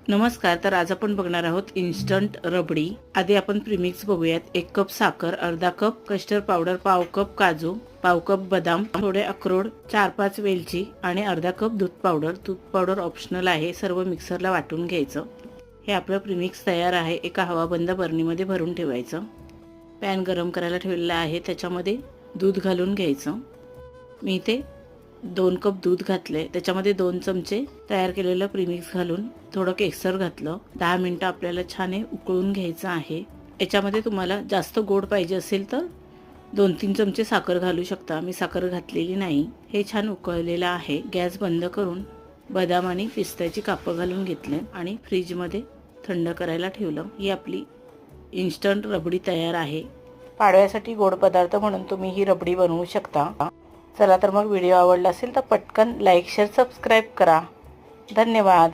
नमस्कार. तर आज आपण बघणार आहोत इन्स्टंट रबडी. आधी आपण प्रीमिक्स बघूयात. 1 कप साखर, अर्धा कप कस्टर्ड पावडर, पाव कप काजू, पाव कप बदाम, थोडे अक्रोड, 4-5 वेलची आणि अर्धा कप दूध पावडर. दूध पावडर ऑप्शनल आहे. सर्व मिक्सरला वाटून घ्यायचं. हे आपलं प्रीमिक्स तयार आहे. एका हवाबंद बरणीमध्ये भरून ठेवायचं. पॅन गरम करायला ठेवलेला आहे. त्याच्यामध्ये दूध घालून घ्यायचं. मी इथे 2 कप दूध घातले. त्याच्यामध्ये 2 चमचे तयार केलेलं प्रीमिक्स घालून थोडं केसर घातलं. 10 मिनिटं आपल्याला छान उकळून घ्यायचं आहे. याच्यामध्ये तुम्हाला जास्त गोड पाहिजे असेल तर 2-3 चमचे साखर घालू शकता. मी साखर घातलेली नाही. हे छान उकळलेलं आहे. गॅस बंद करून बदाम आणि पिस्त्याची कापं घालून घेतले आणि फ्रीजमध्ये थंड करायला ठेवलं. ही आपली इन्स्टंट रबडी तयार आहे. पाडव्यासाठी गोड पदार्थ म्हणून तुम्ही ही रबडी बनवू शकता. चला तर मग व्हिडिओ आवडला असेल तर पटकन लाईक, शेअर, सबस्क्राईब करा. धन्यवाद.